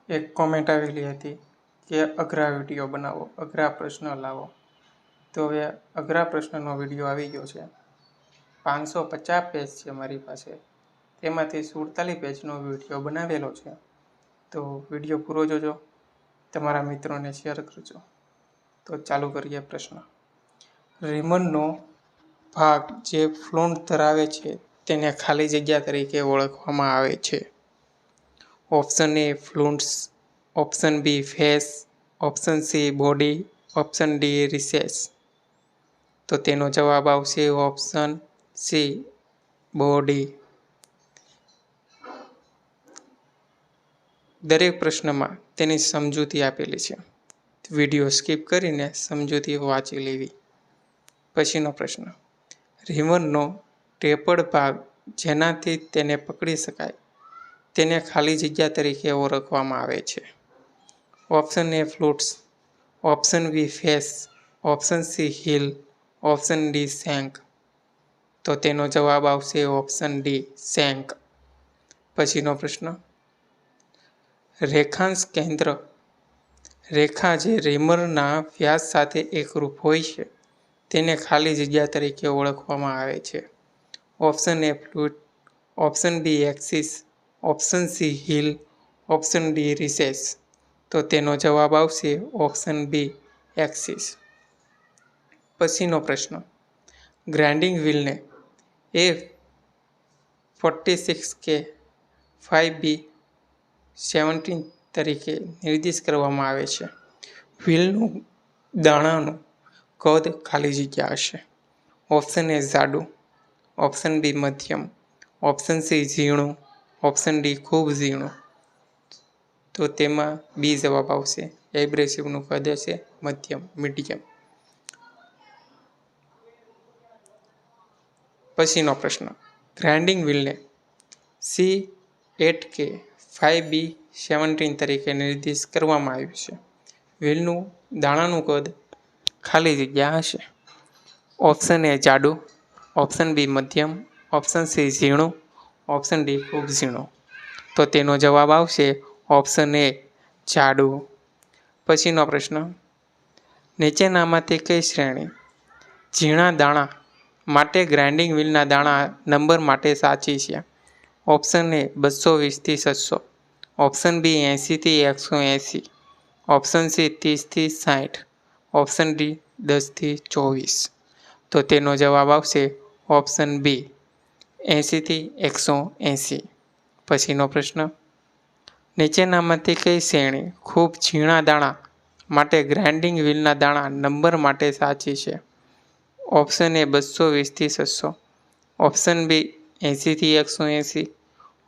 એક કોમેન્ટ આવેલી હતી કે અઘરા વિડીયો બનાવો, અઘરા પ્રશ્ન લાવો. તો હવે અઘરા પ્રશ્નનો વિડીયો આવી ગયો છે. 550 પેજ છે મારી પાસે, તેમાંથી 47 પેજનો વિડીયો બનાવેલો છે. તો વિડીયો પૂરો જોજો, તમારા મિત્રોને શેર કરજો. તો ચાલુ કરીએ પ્રશ્ન. રીમનનો ભાગ જે ફ્લોન્ટ ધરાવે છે તેને ખાલી જગ્યા તરીકે ઓળખવામાં આવે છે. Option A flutes, option B face, option C body, option D recess. તો તેનો જવાબ આવશે ઓપ્શન સી બોડી. દરેક પ્રશ્નમાં તેની સમજૂતી આપેલી છે. વિડીયો સ્કીપ કરીને સમજૂતી વાંચી લેવી. પછીનો પ્રશ્ન. રીમનનો ટેપર્ડ ભાગ જેનાથી તેને પકડી શકાય તેને ખાલી જગ્યા તરીકે ઓળખવામાં આવે છે. Option A flutes, option B face, option C heel, option D shank. તો તેનો જવાબ આવશે ઓપ્શન ડી શેન્ક. પછીનો પ્રશ્ન. રેખાંશ કેન્દ્ર રેખા જે રીમરના વ્યાસ સાથે એકરૂપ હોય છે તેને ખાલી જગ્યા તરીકે ઓળખવામાં આવે છે. Option A flute, option B axis, option C heel, option D recess. તો તેનો જવાબ આવશે ઓપ્શન બી એક્સિસ. પછીનો પ્રશ્ન. ગ્રાઇન્ડિંગ વ્હીલને A46K 5B17 તરીકે નિર્દેશ કરવામાં આવે છે. વ્હીલનું દાણાનું કદ ખાલી જગ્યા હશે. ઓપ્શન એ જાડું, ઓપ્શન બી મધ્યમ, ઓપ્શન સી ઝીણું, ઓપ્શન ડી ખૂબ ઝીણું. તો તેમાં બી જવાબ આવશે. એબ્રેસિવનું કદ હશે મધ્યમ, મીડિયમ. પછીનો પ્રશ્ન. ગ્રાઇન્ડિંગ વ્હીલને C8K 5B17 તરીકે નિર્દેશ કરવામાં આવ્યું છે. વ્હીલનું દાણાનું કદ ખાલી જગ્યા હશે. ઓપ્શન એ જાડું, ઓપ્શન બી મધ્યમ, ઓપ્શન સી ઝીણું, ઓપ્શન ડી ખૂબ ઝીણું. તો તેનો જવાબ આવશે ઓપ્શન એ જાડું. પછીનો પ્રશ્ન. નીચેનામાંથી કઈ શ્રેણી ઝીણા દાણા માટે ગ્રાઇન્ડિંગ વ્હીલના દાણા નંબર માટે સાચી છે? ઓપ્શન એ 220 થી 600, ઓપ્શન બી 80 થી 180, ઓપ્શન સી 30 થી 60, ઓપ્શન ડી 10 થી 24. તો તેનો જવાબ આવશે ઓપ્શન બી 80 થી 180. પછીનો પ્રશ્ન. નીચેનામાંથી કઈ શ્રેણી ખૂબ ઝીણા દાણા માટે ગ્રાઇન્ડિંગ વ્હીલના દાણા નંબર માટે સાચી છે? ઓપ્શન એ 220 થી 600, ઓપ્શન બી 80 થી 180,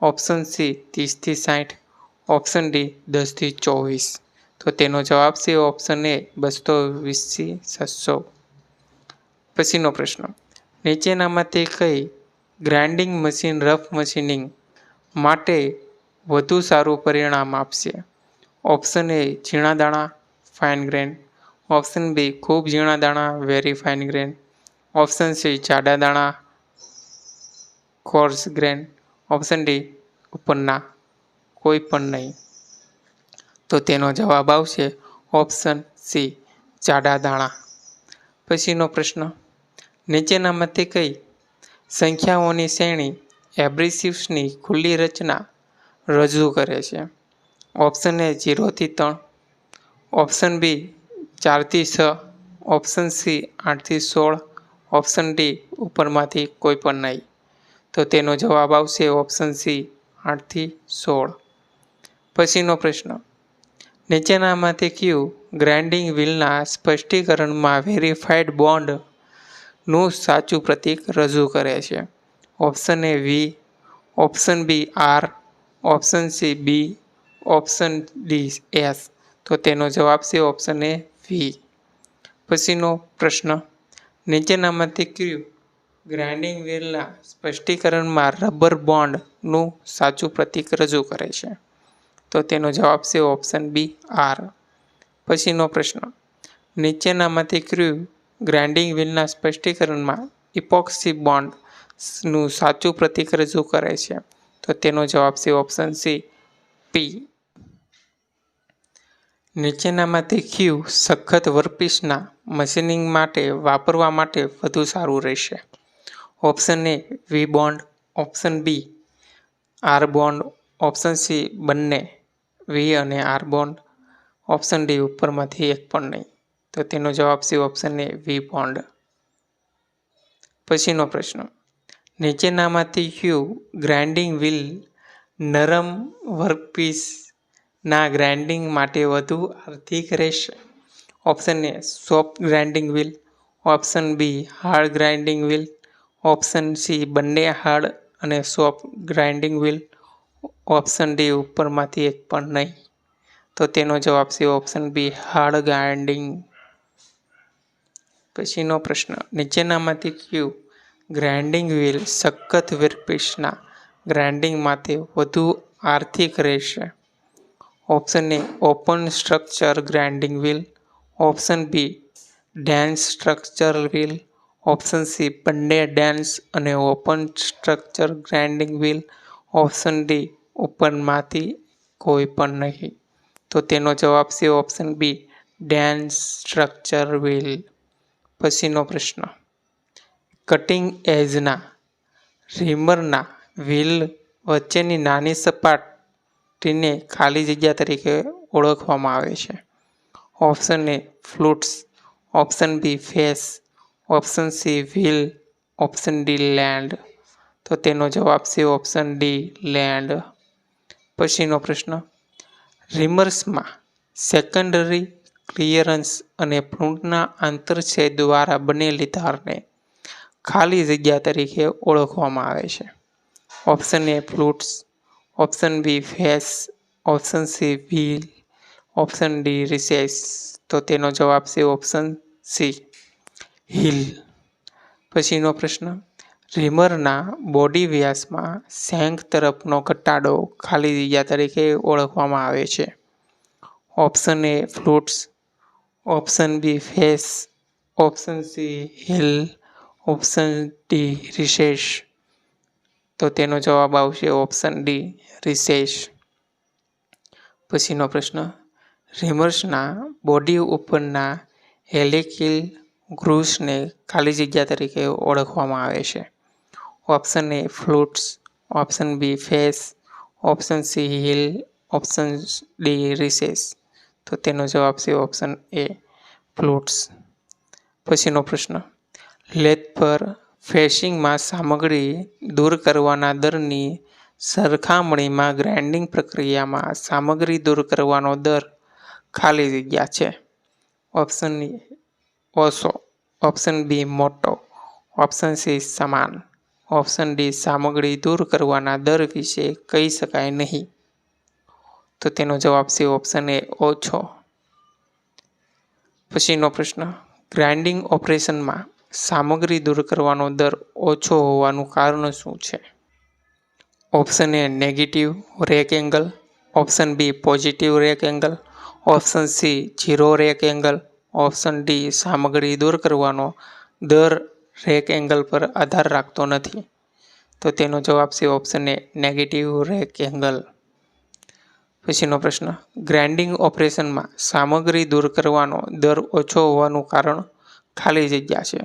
ઓપ્શન સી 30 થી 60, ઓપ્શન ડી 10 થી 24. તો તેનો જવાબ છે ઓપ્શન એ 220 થી 600. પછીનો પ્રશ્ન. નીચેનામાંથી કઈ ગ્રાઇન્ડિંગ મશીન રફ મશીનિંગ માટે વધુ સારું પરિણામ આપશે? ઓપ્શન એ ઝીણા દાણા ફાઇન ગ્રેન, ઓપ્શન બી ખૂબ ઝીણા દાણા very fine grain, option C જાડા દાણા કોર્સ ગ્રેન, ઓપ્શન ડી ઉપરના કોઈ પણ નહીં. તો તેનો જવાબ આવશે ઓપ્શન સી જાડા દાણા. પછીનો પ્રશ્ન. નીચેનામાંથી કઈ સંખ્યાઓની શ્રેણી એબ્રેસિવ્સની ખુલ્લી રચના રજૂ કરે છે? ઓપ્શન એ 0 થી 3, ઓપ્શન બી 4 થી 6, ઓપ્શન સી 8 થી 16, ઓપ્શન ડી ઉપરમાંથી કોઈ પણ નહીં. તો તેનો જવાબ આવશે ઓપ્શન સી 8 થી 16. પછીનો પ્રશ્ન. નીચેનામાંથી કયું ગ્રાઇન્ડિંગ વ્હીલના સ્પષ્ટીકરણમાં વેરીફાઈડ બોન્ડનું સાચું પ્રતીક રજૂ કરે છે? Option A V, option B R, option C B, option D S. તો તેનો જવાબ છે ઓપ્શન એ વી. પછીનો પ્રશ્ન. નીચેનામાંથી કયું ગ્રાઇન્ડિંગ વ્હીલના સ્પષ્ટીકરણમાં રબર બોન્ડનું સાચું પ્રતીક રજૂ કરે છે? તો તેનો જવાબ છે ઓપ્શન બી આર. પછીનો પ્રશ્ન. નીચેનામાંથી કયું ગ્રાઇન્ડિંગ વ્હીલના સ્પષ્ટીકરણમાં ઇપોક્સી બોન્ડનું સાચું પ્રતીક રજૂ કરે છે? તો તેનો જવાબ છે ઓપ્શન સી પી. નીચેનામાંથી કયું સખત વર્કપીસના મશીનિંગ માટે વાપરવા માટે વધુ સારું રહેશે? Option A V bond, option B R bond, option C બંને વી અને આર બોન્ડ, ઓપ્શન ડી ઉપરમાંથી એક પણ નહીં. તો તેનો જવાબ છે ઓપ્શન એ વી બોન્ડ. પછીનો પ્રશ્ન, નીચેનામાંથી કયું ગ્રાઇન્ડિંગ વ્હીલ નરમ વર્કપીસના ગ્રાઇન્ડિંગ માટે વધુ આર્થિક રહેશે? Option A soft grinding wheel, option B hard grinding wheel, option C બંને હાર્ડ અને soft grinding wheel, option D ઉપરમાંથી એક પણ નહીં. તો તેનો જવાબ છે ઓપ્શન બી હાર્ડ ગ્રાઇન્ડિંગ. પછીનો પ્રશ્ન, નીચેનામાંથી કયું ગ્રાઇન્ડિંગ વ્હીલ સખત વર્કપીસના ગ્રાઇન્ડિંગ માટે વધુ આર્થિક રહેશે? Option A open structure grinding wheel, option B dense structure wheel, option C બંને ડેન્સ અને open structure grinding wheel, option D ઉપરમાંથી કોઈ પણ નહીં. તો તેનો જવાબ છે option B dense structure wheel. પછીનો પ્રશ્ન, કટિંગ એજના રીમરના વ્હીલ વચ્ચેની નાની સપાટીને ખાલી જગ્યા તરીકે ઓળખવામાં આવે છે? Option A flutes, option B face, option C wheel, option D land. તો તેનો જવાબ છે ઓપ્શન ડી લેન્ડ. પછીનો પ્રશ્ન, રીમર્સમાં સેકન્ડરી ક્લિયરન્સ અને ફ્લુટના આંતરછેદ દ્વારા બનેલી ધારને ખાલી જગ્યા તરીકે ઓળખવામાં આવે છે? Option A flutes, option B face, option C wheel, option D recess. તો તેનો જવાબ છે ઓપ્શન સી હીલ. પછીનો પ્રશ્ન, રીમરના બોડી વ્યાસમાં શેંક તરફનો ઘટાડો ખાલી જગ્યા તરીકે ઓળખવામાં આવે છે? Option A flutes, option B face, option C heel, option D recess. તો તેનો જવાબ આવશે ઓપ્શન ડી રિસેસ. પછીનો પ્રશ્ન, રીમર્સના બોડી ઉપરના હેલિકલ ગ્રૂવ્સને ખાલી જગ્યા તરીકે ઓળખવામાં આવે છે? Option A flutes, option B face, option C heel, option D recess. તો તેનો જવાબ છે ઓપ્શન એ ફ્લુટ્સ. પછીનો પ્રશ્ન, લેથ પર ફેસિંગમાં સામગ્રી દૂર કરવાના દરની સરખામણીમાં ગ્રાઇન્ડિંગ પ્રક્રિયામાં સામગ્રી દૂર કરવાનો દર ખાલી જગ્યા છે? ઓપ્શન એ ઓછો, ઓપ્શન બી મોટો, ઓપ્શન સી સમાન, ઓપ્શન ડી સામગ્રી દૂર કરવાના દર વિશે કહી શકાય નહીં. તો તેનો જવાબ છે ઓપ્શન એ ઓછો. પછીનો પ્રશ્ન, ગ્રાઇન્ડિંગ ઓપરેશનમાં સામગ્રી દૂર કરવાનો દર ઓછો હોવાનું કારણ શું છે? Option A negative rake angle, option B positive rake angle, option C zero rake angle, option D સામગ્રી દૂર કરવાનો દર રેક એંગલ પર આધાર રાખતો નથી. તો તેનો જવાબ છે option A negative rake angle. પછીનો પ્રશ્ન, ગ્રાઇન્ડિંગ ઓપરેશનમાં સામગ્રી દૂર કરવાનો દર ઓછો હોવાનું કારણ ખાલી જગ્યા છે?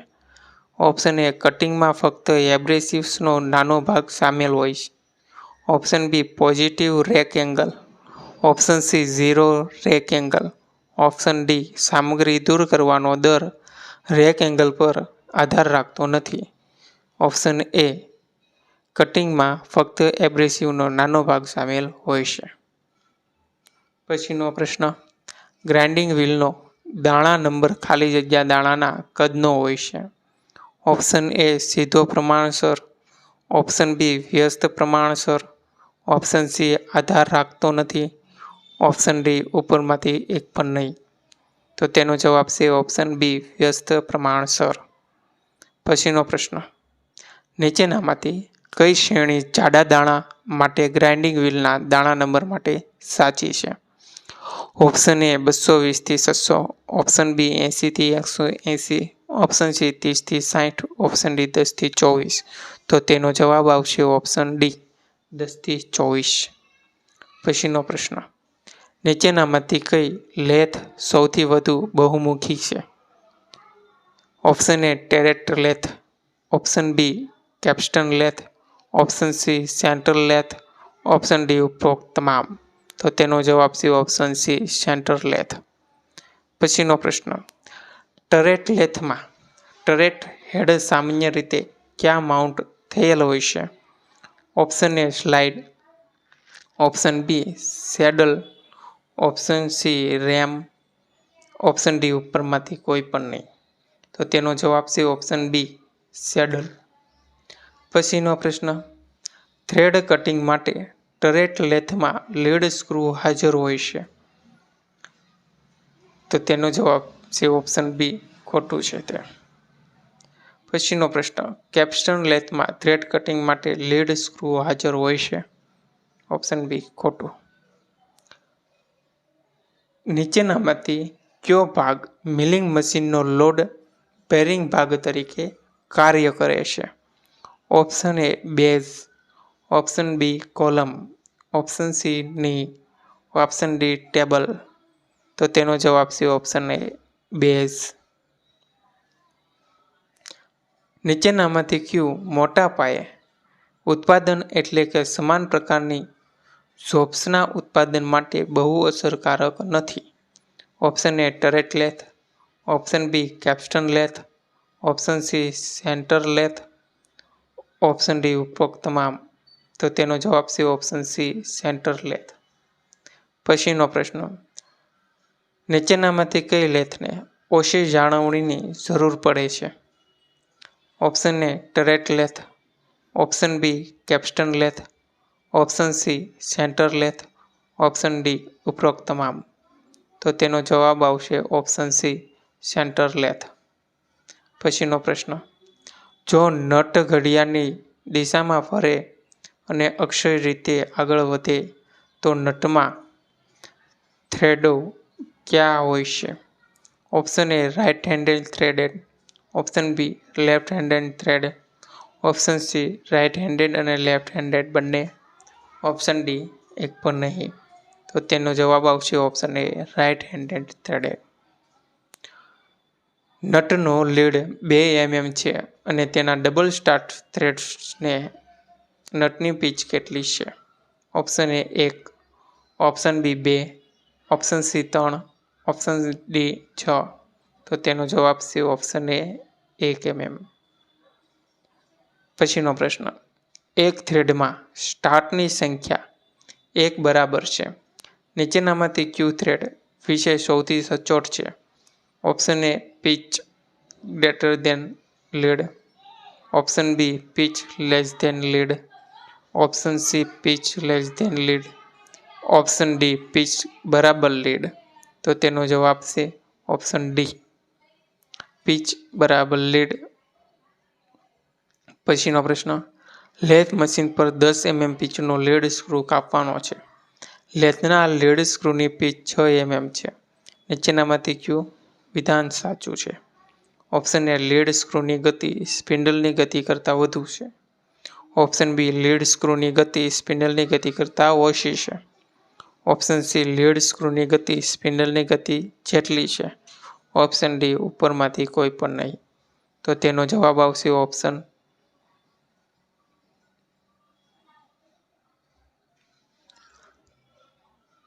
ઓપ્શન એ કટિંગમાં ફક્ત એબ્રેસિવ્સનો નાનો ભાગ સામેલ હોય છે, option B positive rake angle, option C zero rake angle, option D સામગ્રી દૂર કરવાનો દર રેક એંગલ પર આધાર રાખતો નથી, ઓપ્શન એ કટિંગમાં ફક્ત એબ્રેસિવનો નાનો ભાગ સામેલ હોય છે. પછીનો પ્રશ્ન, ગ્રાઇન્ડિંગ વ્હીલનો દાણા નંબર ખાલી જગ્યા દાણાના કદનો હોય છે? ઓપ્શન એ સીધો પ્રમાણસર, ઓપ્શન બી વ્યસ્ત પ્રમાણસર, ઓપ્શન સી આધાર રાખતો નથી, ઓપ્શન ડી ઉપરમાંથી એક પણ નહીં. તો તેનો જવાબ છે ઓપ્શન બી વ્યસ્ત પ્રમાણસર. પછીનો પ્રશ્ન, નીચેનામાંથી કઈ શ્રેણી જાડા દાણા માટે ગ્રાઇન્ડિંગ વ્હીલના દાણા નંબર માટે સાચી છે? ઓપ્શન એ 220 થી 600, ઓપ્શન બી 80 થી 180, ઓપ્શન સી 30 થી 60, ઓપ્શન ડી 10 થી 24. તો તેનો જવાબ આવશે ઓપ્શન ડી 10 થી 24. પછીનો પ્રશ્ન, નીચેનામાંથી કઈ લેથ સૌથી વધુ બહુમુખી છે? Option A turret lathe, option B capstan lathe, option C centre lathe, option D ઉપરોક્ત તમામ. તો તેનો જવાબ છે ઓપ્શન સી સેન્ટર લેથ. પછીનો પ્રશ્ન, ટરેટ લેથમાં ટરેટ હેડ સામાન્ય રીતે ક્યાં માઉન્ટ થયેલ હોય છે? Option A slide, option B saddle, option C ram, option D ઉપરમાંથી કોઈ પણ નહીં. તો તેનો જવાબ છે ઓપ્શન બી સેડલ. પછીનો પ્રશ્ન, થ્રેડ કટિંગ માટે ટરેટ લેથમાં લીડ સ્ક્રૂ હાજર હોય છે? તો તેનો જવાબ છે ઓપ્શન બી ખોટું છે તે. પછીનો પ્રશ્ન, કેપ્સ્ટન લેથમાં થ્રેડ કટિંગ માટે લીડ સ્ક્રૂ હાજર હોય છે? ઓપ્શન બી ખોટું. નીચેનામાંથી કયો ભાગ મિલિંગ મશીનનો લોડ બેરિંગ ભાગ તરીકે કાર્ય કરે છે? Option A base, option B column, option C knee, option D table. તો તેનો જવાબ છે ઓપ્શન એ બેઝ. નીચેનામાંથી કયું મોટા પાયે ઉત્પાદન એટલે કે સમાન પ્રકારની જોબ્સના ઉત્પાદન માટે બહુ અસરકારક નથી? Option A turret lathe, option B capstan lathe, option C centre lathe, option D ઉપરોક્ત તમામ. તો તેનો જવાબ છે ઓપ્શન સી સેન્ટર લેથ. પછીનો પ્રશ્ન, નીચેનામાંથી કઈ લેથને ઓછી જાળવણીની જરૂર પડે છે? Option A turret lathe, option B capstan lathe, option C centre lathe, option D ઉપરોક્ત તમામ. તો તેનો જવાબ આવશે ઓપ્શન સી સેન્ટર લેથ. પછીનો પ્રશ્ન, જો નટ ઘડિયાળની દિશામાં ફરે અને અક્ષય રીતે આગળ વધે તો નટમાં થ્રેડો ક્યાં હોય છે? Option A right handed threaded, option B left handed thread, option C right handed અને લેફ્ટ હેન્ડેડ બંને, ઓપ્શન ડી એક પણ નહીં. તો તેનો જવાબ આવશે option A right handed threaded. નટનો લીડ 2 mm છે અને તેના ડબલ સ્ટાર્ટ થ્રેડ્સને નટની પીચ કેટલી છે? Option A 1, option B 2, option C 3, option D 6. તો તેનો જવાબ છે ઓપ્શન એ 1 mm. પછીનો પ્રશ્ન, એક થ્રેડમાં સ્ટાર્ટની સંખ્યા 1 બરાબર છે. નીચેનામાંથી ક્યુ થ્રેડ વિશે સૌથી સચોટ છે? Option A pitch greater than lead, option B pitch less than lead, option C pitch less than lead, option D pitch બરાબર લીડ. તો તેનો જવાબ છે ઓપ્શન ડી પીચ બરાબર લીડ. પછીનો પ્રશ્ન, લેથ મશીન પર 10 mm પીચનો લીડ સ્ક્રૂ કાપવાનો છે. લેથના લીડ સ્ક્રૂની પીચ 6 mm છે. નીચેનામાંથી કયું વિધાન સાચું છે? ઓપ્શન એ લીડ સ્ક્રૂની ગતિ સ્પિન્ડલની ગતિ કરતાં વધુ છે, ઓપ્શન બી લીડ સ્ક્રૂની ગતિ સ્પિન્ડલની ગતિ કરતાં ઓછી છે, ઓપ્શન સી લીડ સ્ક્રૂની ગતિ સ્પિન્ડલની ગતિ જેટલી છે, ઓપ્શન ડી ઉપરમાંથી કોઈ પણ નહીં. તો તેનો જવાબ આવશે ઓપ્શન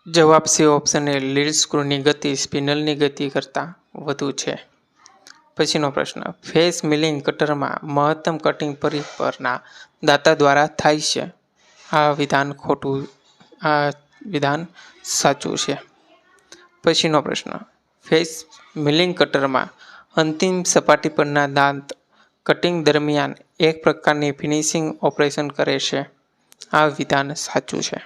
જવાબ છે ઓપ્શન એ લીડ સ્ક્રૂની ગતિ સ્પિન્ડલની ગતિ કરતાં વધુ છે. પછીનો પ્રશ્ન, ફેસ મિલિંગ કટરમાં મહત્તમ કટિંગ પરિબળના દાતા દ્વારા થાય છે. આ વિધાન સાચું છે. પછીનો પ્રશ્ન, ફેસ મિલિંગ કટરમાં અંતિમ સપાટી પરના દાંત કટિંગ દરમિયાન એક પ્રકારની ફિનિશિંગ ઓપરેશન કરે છે. આ વિધાન સાચું છે.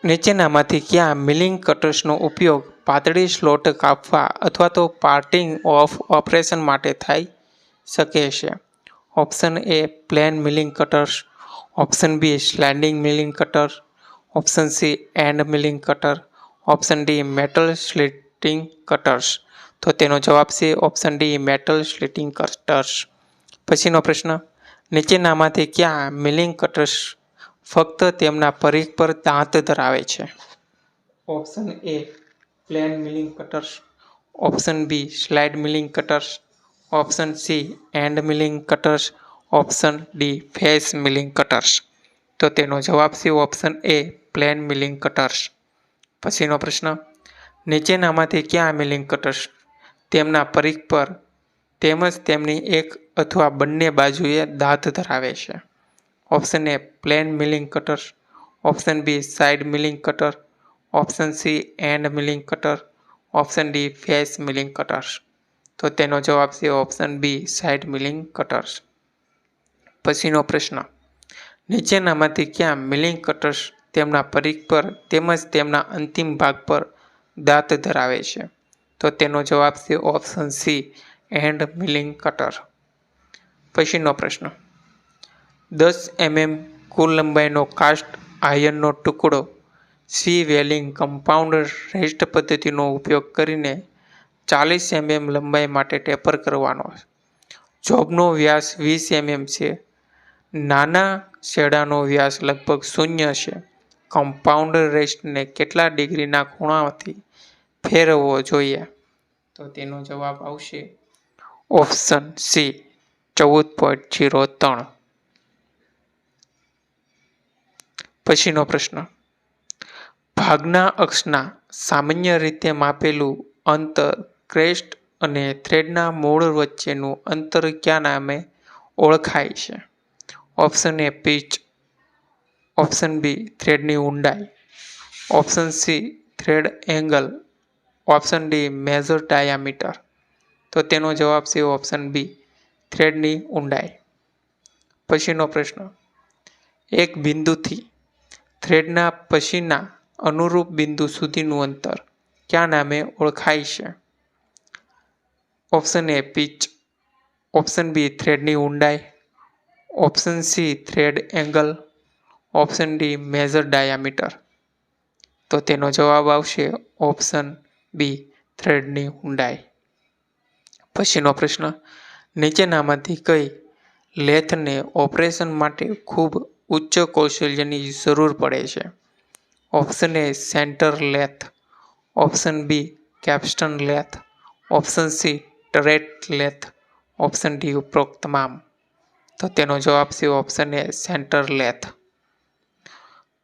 નીચેનામાંથી ક્યાં મિલિંગ કટર્સનો ઉપયોગ પાતળી સ્લોટ કાપવા અથવા તો પાર્ટિંગ ઓફ ઓપરેશન માટે થઈ શકે છે? Option A plain milling cutters, option B sliding milling cutter, option C end milling cutter, option D metal slitting cutters. તો તેનો જવાબ છે option D metal slitting cutters. પછીનો પ્રશ્ન, નીચેનામાંથી ક્યાં મિલિંગ કટર્સ ફક્ત તેમના પરિઘ પર દાંત ધરાવે છે? Option A plain milling cutters, option B slide milling cutters, option C end milling cutters, option D face milling cutters. તો તેનો જવાબ છે option A plain milling cutters. પછીનો પ્રશ્ન, નીચેનામાંથી ક્યાં મિલિંગ કટર્સ તેમના પરિઘ પર તેમજ તેમની એક અથવા બંને બાજુએ દાંત ધરાવે છે? Option A plain milling cutter, option B side milling cutter, option C end milling cutter, option D face milling cutters. તો તેનો જવાબ છે option B side milling cutters. પછીનો પ્રશ્ન, નીચેનામાંથી ક્યાં મિલિંગ કટર્સ તેમના પરિઘ પર તેમજ તેમના અંતિમ ભાગ પર દાંત ધરાવે છે? તો તેનો જવાબ છે option C end milling cutter. પછીનો પ્રશ્ન, 10 mm કુલ લંબાઈનો કાસ્ટ આયર્નનો ટુકડો સી વેલ્ડિંગ કમ્પાઉન્ડ રેસ્ટ પદ્ધતિનો ઉપયોગ કરીને 40 mm લંબાઈ માટે ટેપર કરવાનો. જોબનો વ્યાસ 20 mm છે. નાના છેડાનો વ્યાસ લગભગ 0 છે. કમ્પાઉન્ડ રેસ્ટને કેટલા ડિગ્રીના ખૂણાથી ફેરવવો જોઈએ? તો તેનો જવાબ આવશે ઓપ્શન સી 14.03. પછીનો પ્રશ્ન, ભાગના અક્ષના સામાન્ય રીતે માપેલું અંતર ક્રેસ્ટ અને થ્રેડના મૂળ વચ્ચેનું અંતર કયા નામે ઓળખાય છે? Option A pitch, option B થ્રેડની ઊંડાઈ, option C thread angle, option D major diameter. તો તેનો જવાબ છે ઓપ્શન બી થ્રેડની ઊંડાઈ. પછીનો પ્રશ્ન, એક બિંદુથી થ્રેડના પછીના અનુરૂપ બિંદુ સુધીનું અંતર કયા નામે ઓળખાય છે? Option A pitch, option B થ્રેડની ઊંડાઈ, option C thread angle, option D major diameter. તો તેનો જવાબ આવશે ઓપ્શન બી થ્રેડની ઊંડાઈ. પછીનો પ્રશ્ન, નીચેનામાંથી કઈ લેથને ઓપરેશન માટે ખૂબ ઉચ્ચ કૌશલ્યની જરૂર પડે છે? Option A centre lathe, option B capstan lathe, option C turret lathe, option D ઉપરોક્ત તમામ. તો તેનો જવાબ છે ઓપ્શન એ સેન્ટર લેથ.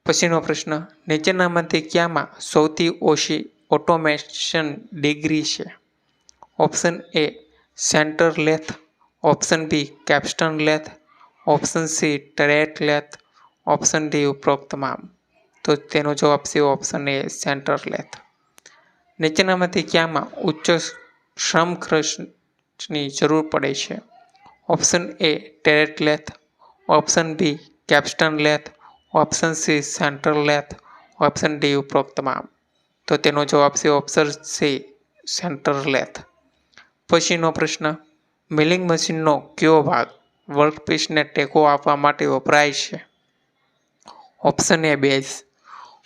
પછીનો પ્રશ્ન, નીચેનામાંથી કયામાં સૌથી ઓછી ઓટોમેશન ડિગ્રી છે? Option A centre lathe, option B capstan lathe, option C turret lathe, option D ઉપરોક્ત તમામ. તો તેનો જવાબ છે ઓપ્શન એ સેન્ટર લેથ. નીચેનામાંથી કયામાં ઉચ્ચ શ્રમ ખર્ચની જરૂર પડે છે? Option A turret lathe, option B capstan lathe, option C centre lathe, option D ઉપરોક્ત તમામ. તો તેનો જવાબ છે ઓપ્શન સી સેન્ટર લેથ. પછીનો પ્રશ્ન, મિલિંગ મશીનનો કયો ભાગ વર્કપીસને ટેકો આપવા માટે વપરાય છે? Option A base,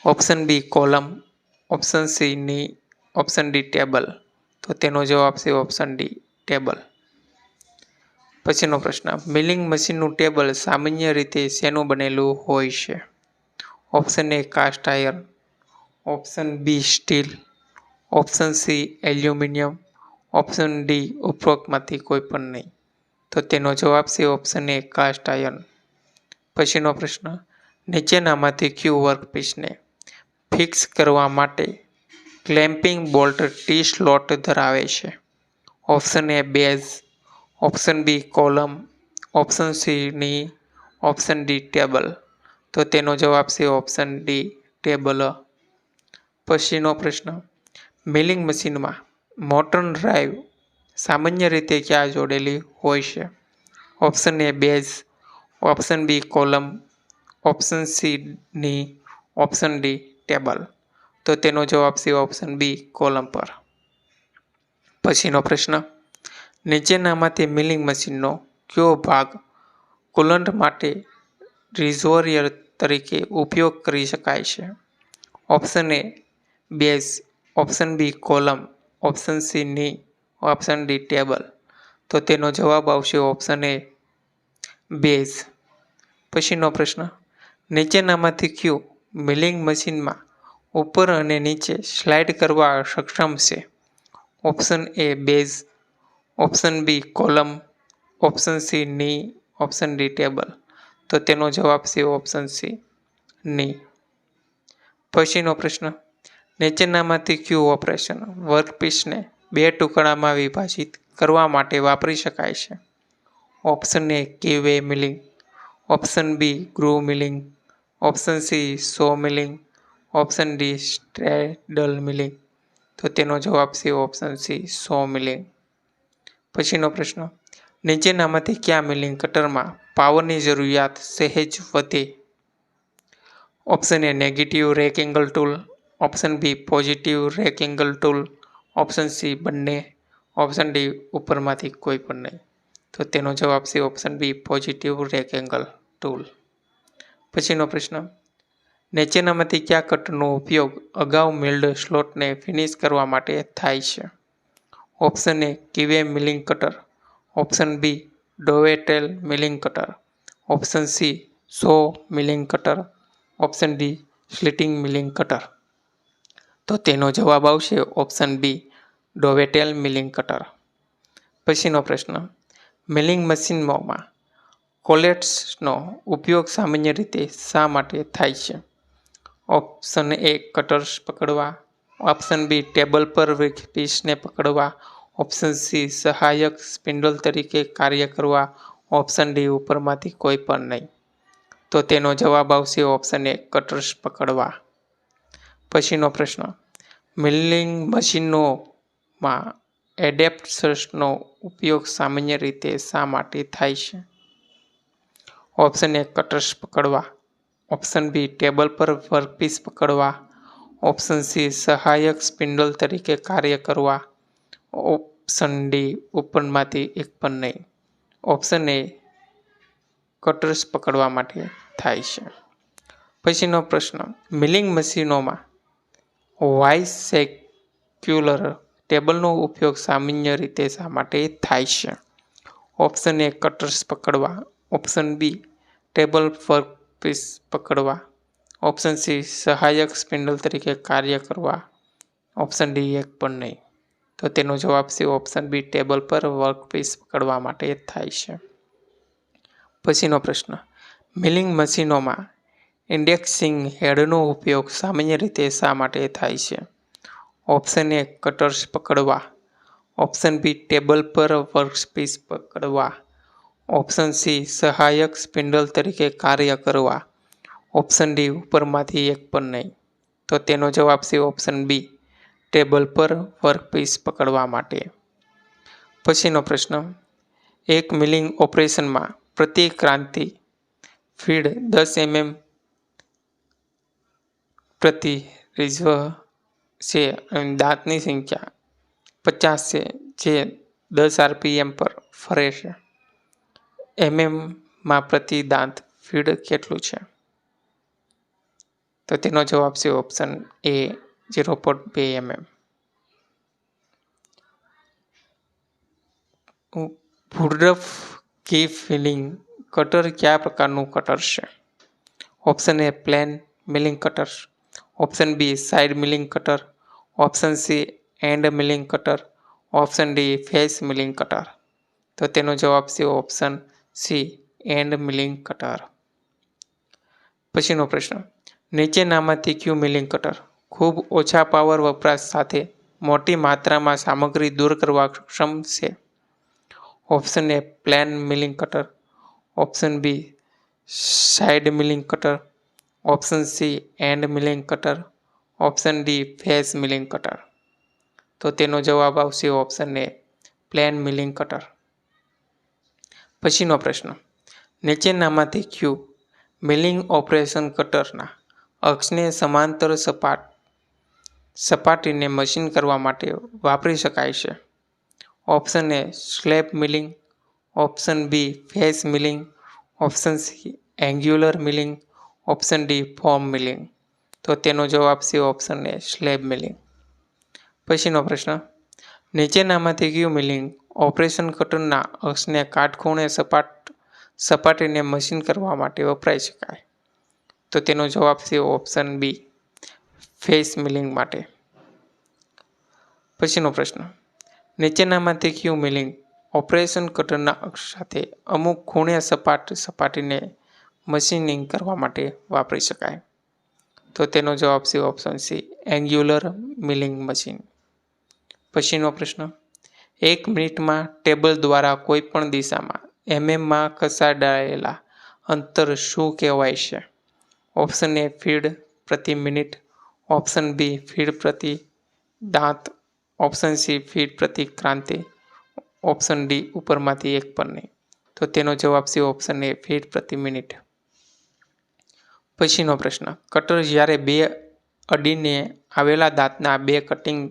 option B column, option C knee, option D table. તો તેનો જવાબ છે ઓપ્શન ડી ટેબલ. પછીનો પ્રશ્ન, મિલિંગ મશીનનું ટેબલ સામાન્ય રીતે શેનું બનેલું હોય છે? Option A cast iron, option B steel, option C aluminium, option D ઉપરોક્તમાંથી કોઈ પણ નહીં. તો તેનો જવાબ છે ઓપ્શન એ કાસ્ટ આયર્ન. પછીનો પ્રશ્ન, નીચેનામાંથી ક્યુ વર્કપીસને ફિક્સ કરવા માટે ક્લેમ્પિંગ બોલ્ટ ટી સ્લોટ ધરાવે છે? Option A base, option B column, option C knee, option D table. તો તેનો જવાબ છે ઓપ્શન ડી ટેબલ. પછીનો પ્રશ્ન, મિલિંગ મશીનમાં મોટર ડ્રાઈવ સામાન્ય રીતે ક્યાં જોડેલી હોય છે? Option A base, option B column, option C knee, option D table. તો તેનો જવાબ છે ઓપ્શન બી કોલમ પર. પછીનો પ્રશ્ન, નીચેનામાંથી મિલિંગ મશીનનો કયો ભાગ કુલન્ટ માટે રિઝર્વોયર તરીકે ઉપયોગ કરી શકાય છે? Option A base, option B column, option C knee, option D table. તો તેનો જવાબ આવશે ઓપ્શન એ બેઝ. પછીનો પ્રશ્ન, નીચેનામાંથી કયું મિલિંગ મશીનમાં ઉપર અને નીચે સ્લાઇડ કરવા સક્ષમ છે? Option A base, option B column, option C knee, option D table. તો તેનો જવાબ છે ઓપ્શન સી ની. પછીનો પ્રશ્ન, નીચેનામાંથી કયું ઓપરેશન વર્કપીસને બે ટુકડામાં વિભાજિત કરવા માટે વાપરી શકાય છે? Option A keyway milling, option B groove milling, option C saw milling, option D straddle milling. તો તેનો જવાબ છે ઓપ્શન સી સો મિલિંગ. પછીનો પ્રશ્ન, નીચેનામાંથી કયા મિલિંગ કટરમાં પાવરની જરૂરિયાત સહેજ વધે? Option A negative rake angle tool, option B positive rake angle tool, option C બંને, ઓપ્શન ડી ઉપરમાંથી કોઈ પણ નહીં. તો તેનો જવાબ છે option B positive rake angle tool. પછીનો પ્રશ્ન, નીચેનામાંથી કયા કટરનો ઉપયોગ અગાઉ મિલ્ડ સ્લોટને ફિનિશ કરવા માટે થાય છે? Option A keyway milling cutter, option B dovetail milling cutter, option C saw milling cutter, option D slitting milling cutter. તો તેનો જવાબ આવશે option B dovetail milling cutter. પછીનો પ્રશ્ન, મિલિંગ મશીનોમાં કોલેટ્સનો ઉપયોગ સામાન્ય રીતે શા માટે થાય છે? ઓપ્શન એ કટર્સ પકડવા, ઓપ્શન બી ટેબલ પર વર્કપીસને પકડવા, ઓપ્શન સી સહાયક સ્પિન્ડલ તરીકે કાર્ય કરવા, ઓપ્શન ડી ઉપરમાંથી કોઈ પણ નહીં. તો તેનો જવાબ આવશે ઓપ્શન એ કટર્સ પકડવા. પછીનો પ્રશ્ન, મિલિંગ મશીનોમાં એડેપ્ટર્સનો ઉપયોગ સામાન્ય રીતે શા માટે થાય છે? ઓપ્શન એ કટર્સ પકડવા, ઓપ્શન બી ટેબલ પર વર્કપીસ પકડવા, ઓપ્શન સી સહાયક સ્પિન્ડલ તરીકે કાર્ય કરવા, ઓપ્શન ડી ઉપરમાંથી એક પણ નહીં. ઓપ્શન એ કટર્સ પકડવા માટે થાય છે. પછીનો પ્રશ્ન, મિલિંગ મશીનોમાં બાયસેક્યુલર ટેબલનો ઉપયોગ સામાન્ય રીતે શા માટે થાય છે? ઓપ્શન એ કટર્સ પકડવા, ઓપ્શન બી ટેબલ વર્કપીસ પકડવા, ઓપ્શન સી સહાયક સ્પિન્ડલ તરીકે કાર્ય કરવા, ઓપ્શન ડી એક પણ નહીં. તો તેનો જવાબ છે ઓપ્શન બી ટેબલ પર વર્કપીસ પકડવા માટે થાય છે. પછીનો પ્રશ્ન, મિલિંગ મશીનોમાં ઇન્ડેક્સિંગ હેડનો ઉપયોગ સામાન્ય રીતે શા માટે થાય છે? ઓપ્શન એ કટર્સ પકડવા, ઓપ્શન બી ટેબલ પર વર્કપીસ પકડવા, ઓપ્શન સી સહાયક સ્પિન્ડલ તરીકે કાર્ય કરવા, ઓપ્શન ડી ઉપરમાંથી એક પણ નહીં. તો તેનો જવાબ છે ઓપ્શન બી ટેબલ પર વર્કપીસ પકડવા માટે. પછીનો પ્રશ્ન, એક મિલિંગ ઓપરેશનમાં પ્રતિ ક્રાંતિ ફીડ 10 mm પ્રતિ રિઝર્વ છે અને દાંતની સંખ્યા 50 છે જે 10 RPM પર ફરે છે. માં પ્રતિ દાંત ફીડ કેટલું છે? તો તેનો જવાબ છે option A 0.2 mm. Woodruff key milling cutter કયા પ્રકારનું કટર છે? Option A plain milling cutter, option B side milling cutter, option C end milling cutter, option D face milling cutter. તો તેનો જવાબ છે option C end milling cutter. પછીનો પ્રશ્ન, નીચેનામાંથી કયું મિલિંગ કટર ખૂબ ઓછા પાવર વપરાશ સાથે મોટી માત્રામાં સામગ્રી દૂર કરવા સક્ષમ છે? Option A plain milling cutter, option B side milling cutter, option C end milling cutter, option D face milling cutter. તો તેનો જવાબ આવશે option A plain milling cutter. પછીનો પ્રશ્ન, નીચેનામાંથી કયું મિલિંગ ઓપરેશન કટરના અક્ષને સમાંતર સપાટીને મશીન કરવા માટે વાપરી શકાય છે? Option A slab milling, option B face milling, option C angular milling, option D form milling. તો તેનો જવાબ છે ઓપ્શન એ સ્લેબ મિલિંગ. પછીનો પ્રશ્ન, નીચેનામાંથી કયું મિલિંગ ઓપરેશન કટરના અક્ષને કાટખૂણે સપાટીને મશીન કરવા માટે વપરાઈ શકાય? તો તેનો જવાબ છે ઓપ્શન બી, ફેસ મિલિંગ માટે. પછીનો પ્રશ્ન, નીચેનામાંથી કયું મિલિંગ ઓપરેશન કટરના અક્ષ સાથે અમુક ખૂણે સપાટીને મશીનિંગ કરવા માટે વાપરી શકાય? તો તેનો જવાબ છે option C, angular milling machine. પછીનો પ્રશ્ન, 1 મિનિટમાં ટેબલ દ્વારા કોઈપણ દિશામાં એમએમમાં ખસેડાયેલા અંતર શું કહેવાય છે? ઓપ્શન એ ફીટ પ્રતિ મિનિટ, ઓપ્શન બી ફીટ પ્રતિ દાંત, ઓપ્શન સી ફીટ પ્રતિ ક્રાંતિ, ઓપ્શન ડી ઉપરમાંથી એક પર નહીં. તો તેનો જવાબ છે ઓપ્શન એ ફીટ પ્રતિ મિનિટ. પછીનો પ્રશ્ન, કટર જ્યારે બે અડીને આવેલા દાંતના બે કટિંગ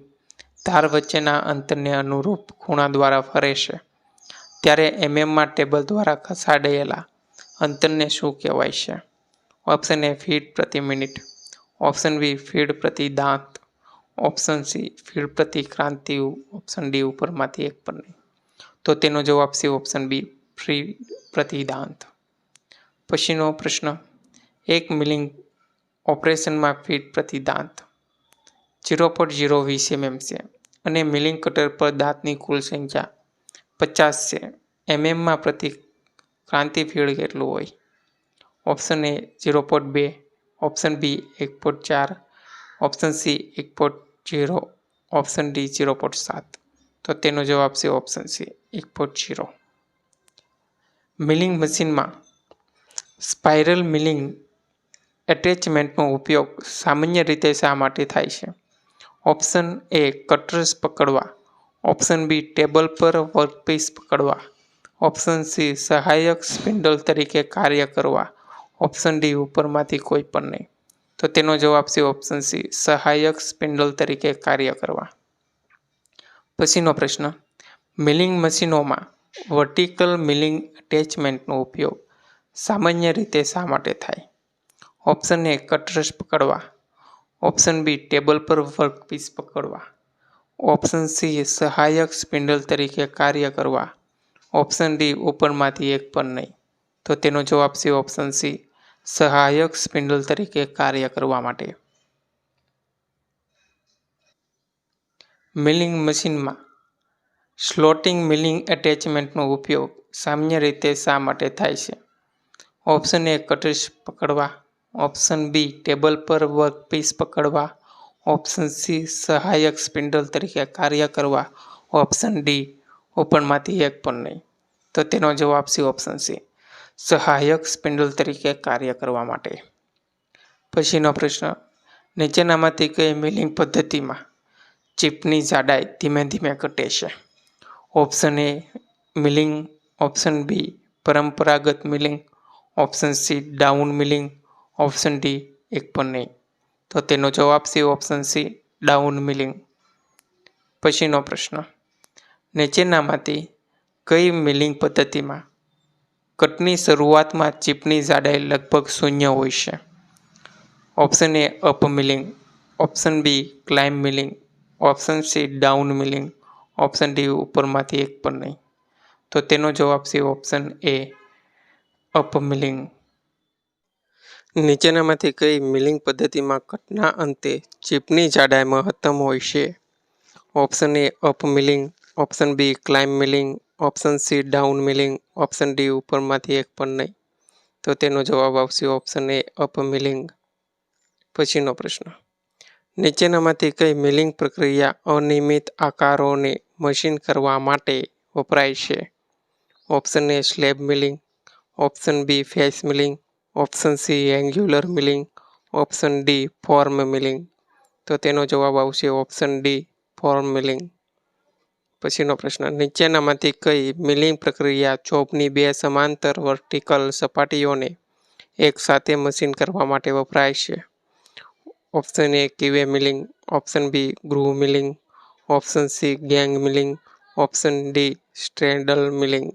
ધાર વચ્ચેના અંતરને અનુરૂપ ખૂણા દ્વારા ફરે છે ત્યારે એમએમમાં ટેબલ દ્વારા ખસેડાયેલા અંતરને શું કહેવાય છે? ઓપ્શન એ ફીટ પ્રતિ મિનિટ, ઓપ્શન બી ફીટ પ્રતિ દાંત, ઓપ્શન સી ફીટ પ્રતિ ક્રાંતિ, ઓપ્શન ડી ઉપરમાંથી એક પર નહીં. તો તેનો જવાબ છે ઓપ્શન બી, ફીટ પ્રતિ દાંત. પછીનો પ્રશ્ન, 1 મિલિંગ ઓપરેશનમાં ફીટ પ્રતિ દાંત 0.020 mm છે અને મિલિંગ કટર પર દાંતની કુલ સંખ્યા 50 છે. એમએમમાં પ્રતિ ક્રાંતિ ફીટ કેટલું હોય? Option A 0.2, option B 1.4, option C 1.0, option D 0.7. તો તેનો જવાબ છે ઓપ્શન સી 1.0. મિલિંગ મશીનમાં સ્પાઇરલ મિલિંગ એટેચમેન્ટનો ઉપયોગ સામાન્ય રીતે શા માટે થાય છે? ઓપ્શન એ કટર્સ પકડવા, ઓપ્શન બી ટેબલ પર વર્કપીસ પકડવા, ઓપ્શન સી સહાયક સ્પિન્ડલ તરીકે કાર્ય કરવા, ઓપ્શન ડી ઉપરમાંથી કોઈ પણ નહીં. તો તેનો જવાબ છે ઓપ્શન સી, સહાયક સ્પિન્ડલ તરીકે કાર્ય કરવા. પછીનો પ્રશ્ન, મિલિંગ મશીનોમાં વર્ટિકલ મિલિંગ એટેચમેન્ટનો ઉપયોગ સામાન્ય રીતે શા માટે થાય? ઓપ્શન એ કટર્સ પકડવા, ઓપ્શન બી ટેબલ પર વર્કપીસ પકડવા, ઓપ્શન સી સહાયક સ્પિન્ડલ તરીકે કાર્ય કરવા, ઓપ્શન ડી ઉપરમાંથી એક પણ નહીં. તો તેનો જવાબ છે ઓપ્શન સી, સહાયક સ્પિન્ડલ તરીકે કાર્ય કરવા માટે. મિલિંગ મશીનમાં સ્લોટિંગ મિલિંગ એટેચમેન્ટનો ઉપયોગ સામાન્ય રીતે શા માટે થાય છે? ઓપ્શન એ કટર્સ પકડવા, ઓપ્શન બી ટેબલ પર વર્કપીસ પકડવા, ઓપ્શન સી સહાયક સ્પિન્ડલ તરીકે કાર્ય કરવા, ઓપ્શન ડી ઉપરમાંથી એક પણ નહીં. તો તેનો જવાબ છે ઓપ્શન સી, સહાયક સ્પિન્ડલ તરીકે કાર્ય કરવા માટે. પછીનો પ્રશ્ન, નીચેનામાંથી કઈ મિલિંગ પદ્ધતિમાં ચીપની જાડાઈ ધીમે ધીમે ઘટે છે? Option A milling, option B પરંપરાગત milling, option C down milling, option D એક પણ નહીં. તો તેનો જવાબ છે ઓપ્શન સી, ડાઉન મિલિંગ. પછીનો પ્રશ્ન, નીચેનામાંથી કઈ મિલિંગ પદ્ધતિમાં કટની શરૂઆતમાં ચીપની જાડાઈ લગભગ શૂન્ય હોય છે? Option A up milling, option B climb milling, option C down milling, option D ઉપરમાંથી એક પણ નહીં. તો તેનો જવાબ છે ઓપ્શન એ, અપ મિલિંગ. નીચેનામાંથી કઈ મિલિંગ પદ્ધતિમાં કટના અંતે ચીપની જાડાઈ મહત્તમ હોય છે? Option A up milling, option B climb milling, option C down milling, option D ઉપરમાંથી એક પણ નહીં. તો તેનો જવાબ આવશે ઓપ્શન એ, અપ મિલિંગ. પછીનો પ્રશ્ન, નીચેનામાંથી કઈ મિલિંગ પ્રક્રિયા અનિયમિત આકારોને મશીન કરવા માટે વપરાય છે? Option A slab milling, option B face milling, option C angular milling, option D form milling. તો તેનો જવાબ આવશે ઓપ્શન ડી, ફોર્મ મિલિંગ. પછીનો પ્રશ્ન, નીચેનામાંથી કઈ મિલિંગ પ્રક્રિયા જોબની બે સમાંતર વર્ટિકલ સપાટીઓને એક સાથે મશીન કરવા માટે વપરાય છે? Option A keyway milling, option B groove milling, option C gang milling, option D straddle milling.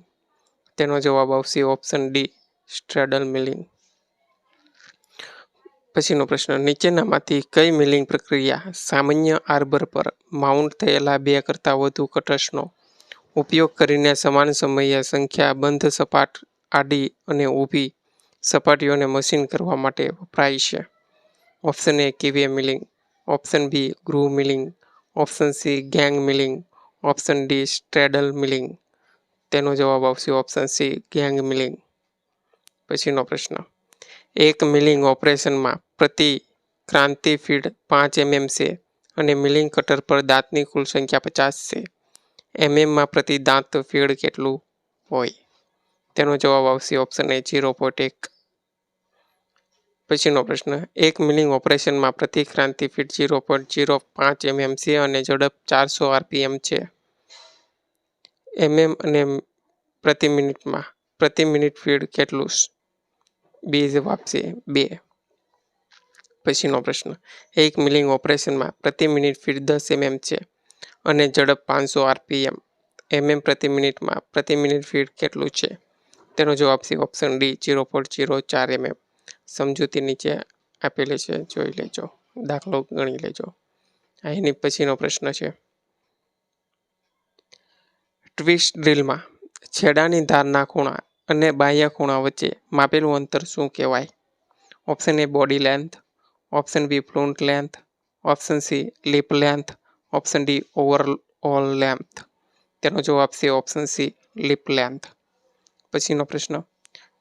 તેનો જવાબ આવશે ઓપ્શન ડી, સ્ટ્રેડલ મિલિંગ. પછીનો પ્રશ્ન, નીચેનામાંથી કઈ મિલિંગ પ્રક્રિયા સામાન્ય આર્બર પર માઉન્ટ થયેલા બે કરતાં વધુ કટર્સનો ઉપયોગ કરીને સમાન સમયે સંખ્યા બંધ સપાટ, આડી અને ઊભી સપાટીઓને મશીન કરવા માટે વપરાય છે? Option A keyway milling, option B groove milling, option C gang milling, option D straddle milling. તેનો જવાબ આવશે ઓપ્શન સી ગેંગ મિલિંગ. પછીનો પ્રશ્ન, એક મિલિંગ ઓપરેશનમાં પ્રતિ ક્રાંતિ ફીડ 5 mm છે અને મિલિંગ કટર પર દાંતની કુલ સંખ્યા 50 છે. માં પ્રતિ દાંત ફીડ કેટલું હોય? તેનો જવાબ આવશે ઓપ્શન એ 0.1. પછીનો પ્રશ્ન, એક મિલિંગ ઓપરેશનમાં પ્રતિ ક્રાંતિ ફીટ 0.05 mm છે અને ઝડપ 400 RPM છે. અને પ્રતિ મિનિટમાં પ્રતિ મિનિટ ફીડ કેટલું? બી જવાબ છે 2. પછીનો પ્રશ્ન, એક મિલિંગ ઓપરેશનમાં પ્રતિ મિનિટ ફીડ 10 mm છે અને ઝડપ 500 RPM. પ્રતિ મિનિટમાં પ્રતિ મિનિટ ફીડ કેટલું છે? તેનો જવાબ છે ઓપ્શન ડી 0.04 mm. સમજૂતી નીચે આપેલી છે, જોઈ લેજો, દાખલો ગણી લેજો. એની પછીનો પ્રશ્ન છે, ટ્વિસ્ટ ડ્રીલમાં છેડાની ધારના ખૂણા અને બાહ્ય ખૂણા વચ્ચે માપેલું અંતર શું કહેવાય? Option A body length, option B flute length, option C lip length, option D overall length. તેનો જવાબ છે ઓપ્શન સી લિપ લેન્થ. પછીનો પ્રશ્ન,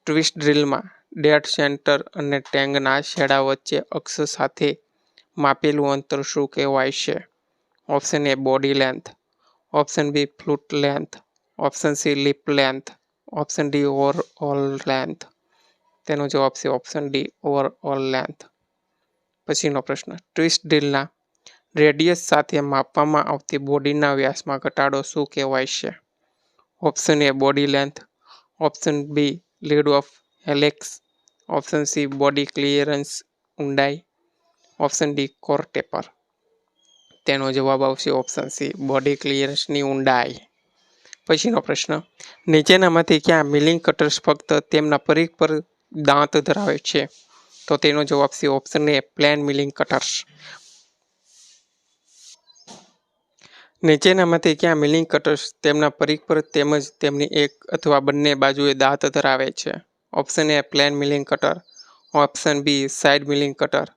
ટ્વિસ્ટ ડ્રીલમાં ડેડ સેન્ટર અને ટેંગના છેડા વચ્ચે અક્ષ સાથે માપેલું અંતર શું કહેવાય છે? Option A body length, option B flute length, option C lip length, option D overall length. તેનો જવાબ છે ઓપ્શન ડી ઓવરઓલ લેન્થ. પછીનો પ્રશ્ન, ટ્વિસ્ટ ડ્રીલના રેડિયસ સાથે માપવામાં આવતી બોડીના વ્યાસમાં ઘટાડો શું કહેવાય છે? Option A body length, option B lead of helix, option C body clearance ઊંડાઈ, ઓપ્શન ડી કોર ટેપર. તેનો જવાબ આવશે ઓપ્શન સી બોડી ક્લિયરન્સની ઊંડાઈ. પછીનો પ્રશ્ન, નીચેનામાંથી ક્યાં મિલિંગ કટર્સ ફક્ત તેમના પરિઘ પર દાંત ધરાવે છે? તો તેનો જવાબ છે option A plain milling cutters. નીચેનામાંથી ક્યાં મિલિંગ કટર્સ તેમના પરિઘ પર તેમજ તેમની એક અથવા બંને બાજુએ દાંત ધરાવે છે? Option A plain milling cutter, option B side milling cutter,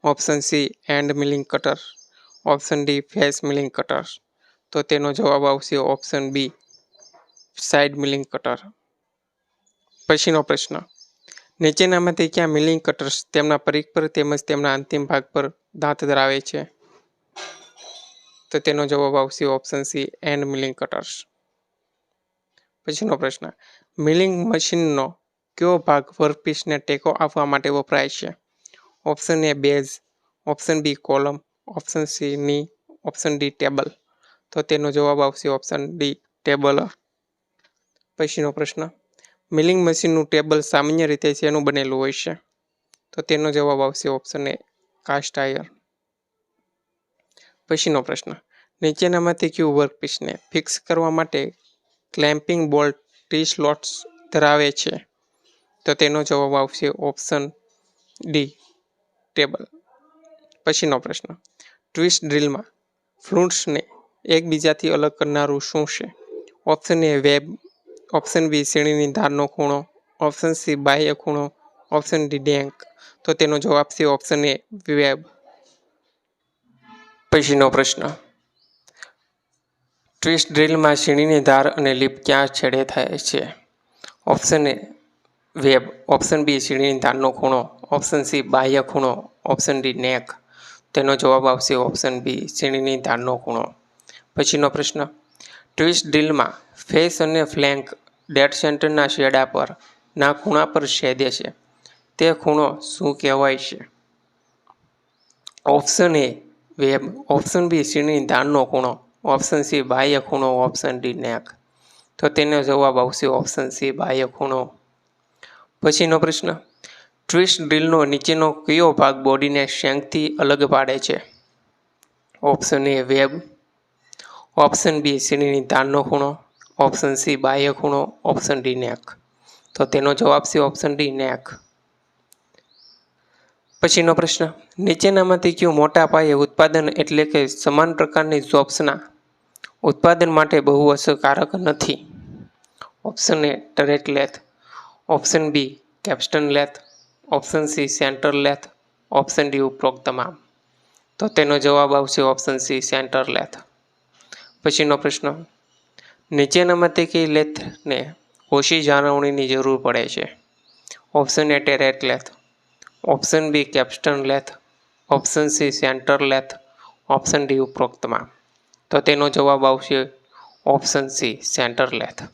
option C end milling cutter, option D face milling cutter. તો તેનો જવાબ આવશે option B side milling cutter. પછીનો પ્રશ્ન, નીચેનામાંથી ક્યાં મિલિંગ કટર્સ તેમના પરિઘ પર તેમજ તેમના અંતિમ ભાગ પર દાંત ધરાવે છે? તો તેનો જવાબ આવશે option C end milling cutters. પછીનો પ્રશ્ન, મિલિંગ મશીનનો કયો ભાગ વર્કપીસને ટેકો આપવા માટે વપરાય છે? Option A base, option B column, option C knee, option D table. તો તેનો જવાબ આવશે ઓપ્શન ડી ટેબલ. પછીનો પ્રશ્ન, મિલિંગ મશીનનું ટેબલ સામાન્ય રીતે શેનું બનેલું હોય છે? તો તેનો જવાબ આવશે ઓપ્શન એ કાસ્ટ આયર્ન. પછીનો પ્રશ્ન, નીચેનામાંથી કયું વર્કપીસને ફિક્સ કરવા માટે ક્લેમ્પિંગ બોલ્ટ ટી સ્લોટ્સ ધરાવે છે? તો તેનો જવાબ આવશે ઓપ્શન ડી ટેબલ. પછીનો પ્રશ્ન, ટ્વિસ્ટ ડ્રીલમાં ફ્લુટ્સને એકબીજાથી અલગ કરનારું શું છે? Option A web, option B સીણીની ધારનો ખૂણો, ઓપ્શન સી બાહ્ય ખૂણો, ઓપ્શન ડી ડેંક. તો તેનો જવાબ છે ઓપ્શન એ વેબ. પછીનો પ્રશ્ન, ટ્વિસ્ટ ડ્રીલમાં સીણીની ધાર અને લીપ ક્યાં છેડે થાય છે? Option A web, option B સીણીની ધારનો ખૂણો, ઓપ્શન સી બાહ્ય ખૂણો, ઓપ્શન ડી નેક. તેનો જવાબ આવશે ઓપ્શન બી સીણીની ધારનો ખૂણો. પછીનો પ્રશ્ન, ટ્વિસ્ટ ડ્રીલમાં ફેસ અને ફ્લેંક ડેડ સેન્ટરના છેડા પર ના ખૂણા પર છેદે છે, તે ખૂણો શું કહેવાય છે? Option A web, option B સીણીની ધારનો ખૂણો, ઓપ્શન સી બાહ્ય ખૂણો, ઓપ્શન ડી નેક. તો તેનો જવાબ આવશે ઓપ્શન સી બાહ્ય ખૂણો. પછીનો પ્રશ્ન, ટ્વિસ્ટ ડ્રીલનો નીચેનો કયો ભાગ બોડીને શેંકથી અલગ પાડે છે? Option A web, option B સીણીની ધારનો ખૂણો, ઓપ્શન સી બાહ્ય ખૂણો, ઓપ્શન ડી નેક. તો તેનો જવાબ છે ઓપ્શન ડી નેક. પછીનો પ્રશ્ન, નીચેનામાંથી કયું મોટા પાયે ઉત્પાદન એટલે કે સમાન પ્રકારની જોબ્સના ઉત્પાદન માટે બહુ અસરકારક નથી? Option A turret lathe, option B capstan lathe, option C centre lathe, option D ઉપરોક્ત તમામ. તો તેનો જવાબ આવશે ઓપ્શન સી સેન્ટર લેથ. પછીનો પ્રશ્ન, નીચેનામાંથી કઈ લેથને ઓછી જાળવણીની જરૂર પડે છે? Option A turret lathe, option B capstan lathe, option C centre lathe, option D ઉપરોક્ત તમામ. તો તેનો જવાબ આવશે ઓપ્શન સી સેન્ટર લેથ.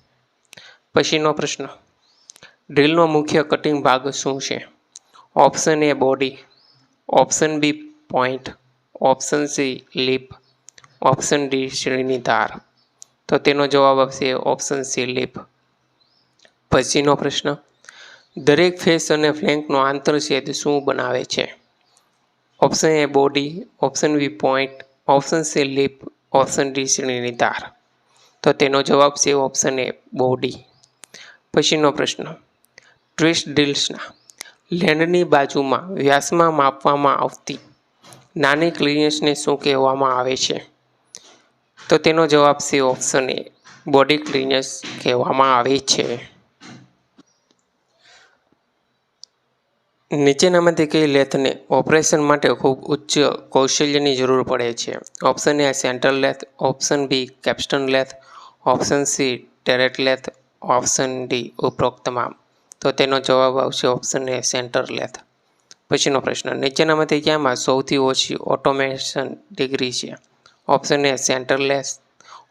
પછીનો પ્રશ્ન, ડ્રીલનો મુખ્ય કટિંગ ભાગ શું છે? Option A body, option B point, option C lip, option D શ્રેણીની ધાર. તો તેનો જવાબ આવશે ઓપ્શન સી લીપ. પછીનો પ્રશ્ન, દરેક ફેસ અને ફ્લેંકનો આંતરછેદ શું બનાવે છે? Option A body, option B point, option C lip, option D શ્રેણીની ધાર. તો તેનો જવાબ છે ઓપ્શન એ બોડી. પછીનો પ્રશ્ન, ટ્વિસ્ટ ડ્રીલ્સના લેન્ડની બાજુમાં વ્યાસમાં માપવામાં આવતી નાની ક્લિયરન્સને શું કહેવામાં આવે છે? તો તેનો જવાબ છે ઓપ્શન એ બોડી ક્લિયરન્સ કહેવામાં આવે છે. નીચેનામાંથી કઈ લેથને ઓપરેશન માટે ખૂબ ઉચ્ચ કૌશલ્યની જરૂર પડે છે? Option A centre lathe, option B capstan lathe, option C turret lathe, option D ઉપરોક્ત તમામ. તો તેનો જવાબ આવશે ઓપ્શન એ સેન્ટર લેથ. પછીનો પ્રશ્ન, નીચેનામાંથી ક્યાંમાં સૌથી ઓછી ઓટોમેશન ડિગ્રી છે? Option A centre lathe,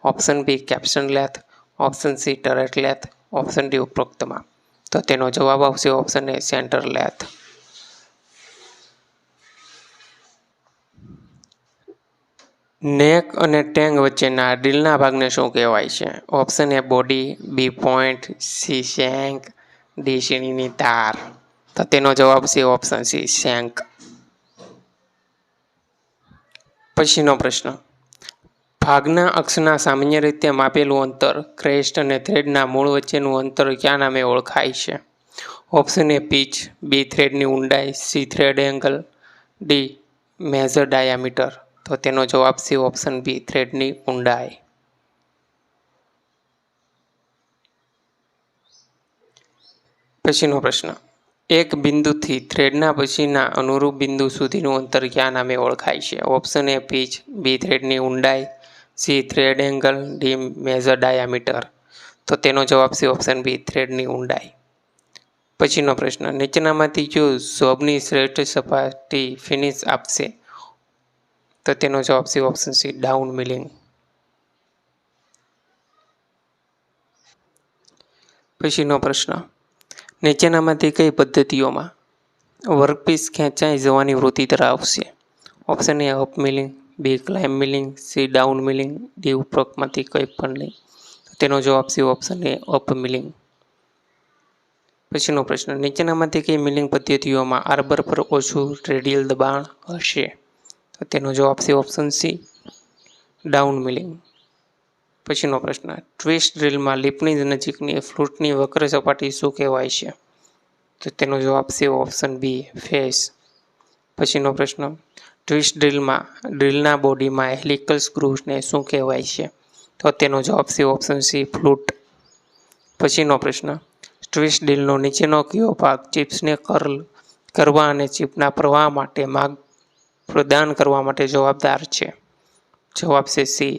option B capstan lathe, option C turret lathe, option D ઉપરોક્ત તમામ. તો તેનો જવાબ આવશે ઓપ્શન એ સેન્ટર લેથ. નેક અને ટેંગ વચ્ચેના ડ્રીલના ભાગને શું કહેવાય છે? Option A body, B point, C shank, D શ્રેણીની ધાર. તો તેનો જવાબ છે ઓપ્શન સી શેંક. પછીનો પ્રશ્ન, ભાગના અક્ષના સામાન્ય રીતે માપેલું અંતર ક્રેસ્ટ અને થ્રેડના મૂળ વચ્ચેનું અંતર કયા નામે ઓળખાય છે? ઓપ્શન એ પીચ, બી થ્રેડની ઊંડાઈ, C thread angle, D major diameter. તો તેનો જવાબ છે ઓપ્શન બી થ્રેડની ઊંડાઈ. પછીનો પ્રશ્ન, એક બિંદુથી થ્રેડના પછીના અનુરૂપ બિંદુ સુધીનું અંતર કયા નામે ઓળખાય છે? ઓપ્શન એ પીચ, બી થ્રેડની ઊંડાઈ, C thread angle, D major diameter. તો તેનો જવાબ છે ઓપ્શન બી થ્રેડની ઊંડાઈ. પછીનો પ્રશ્ન, નીચેનામાંથી કયું જોબની શ્રેષ્ઠ સપાટી ફિનિશ આપશે? તો તેનો જવાબ છે ઓપ્શન સી ડાઉન મિલિંગ. પછીનો પ્રશ્ન, નીચેનામાંથી કઈ પદ્ધતિઓમાં વર્કપીસ ખેંચાઈ જવાની વૃત્તિ ધરાવશે? Option A up milling, B climb milling, C down milling, D ઉપરોક્તમાંથી કંઈ પણ નહીં. તેનો જવાબ છે ઓપ્શન એ અપ મિલિંગ. પછીનો પ્રશ્ન, નીચેનામાંથી કઈ મિલિંગ પદ્ધતિઓમાં આર્બર પર ઓછું રેડિયલ દબાણ હશે? તો તેનો જવાબ છે ઓપ્શન સી ડાઉન મિલિંગ. પછીનો પ્રશ્ન, ટ્વિસ્ટ ડ્રીલમાં લીપની નજીકની ફ્લૂટની વક્ર સપાટી શું કહેવાય છે? તો તેનો જવાબ છે ઓપ્શન બી ફેસ. પછીનો પ્રશ્ન, ટ્વિસ્ટ ડ્રીલમાં ડ્રીલના બોડીમાં હેલિકલ સ્ક્રૂને શું કહેવાય છે? તો તેનો જવાબ છે ઓપ્શન સી ફ્લૂટ. પછીનો પ્રશ્ન, ટ્વિસ્ટ ડ્રીલનો નીચેનો કયો ભાગ ચિપ્સને કર્લ કરવા અને ચિપના પ્રવાહ માટે માર્ગ પ્રદાન કરવા માટે જવાબદાર છે? જવાબ છે સી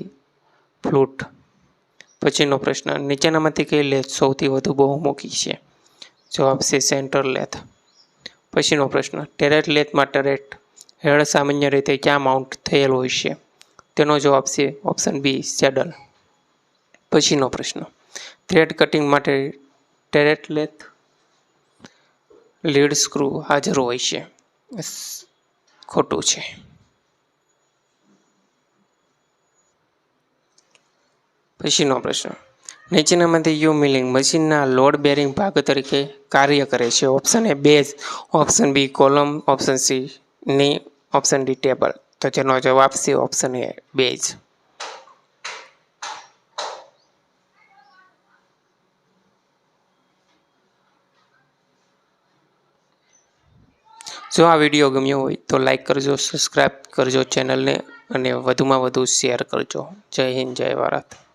ફ્લૂટ. પછીનો પ્રશ્ન, નીચેનામાંથી કઈ લેથ સૌથી વધુ બહુમુખી છે? જવાબ છે સેન્ટર લેથ. પછીનો પ્રશ્ન, ટેરેટ લેથમાં ટેરેટ હેડ સામાન્ય રીતે ક્યાં માઉન્ટ થયેલ હોય છે? તેનો જવાબ છે ઓપ્શન બી સેડલ. પછીનો પ્રશ્ન, થ્રેડ કટિંગ માટે ટેરેટ લેથ લીડ સ્ક્રૂ હાજર હોય છે? ખોટું છે. પછીનો પ્રશ્ન, નીચેનામાંથી કયું મિલિંગ મશીનના લોડ બેરિંગ ભાગ તરીકે કાર્ય કરે છે? Option A base, option B column, option C knee, option D table. તો તેનો જવાબ છે ઓપ્શન એ બેઝ. જો આ વિડીયો ગમ્યો હોય તો લાઈક કરજો, સબસ્ક્રાઈબ કરજો ચેનલને અને વધુમાં વધુ શેર કરજો. જય હિન્દ, જય ભારત.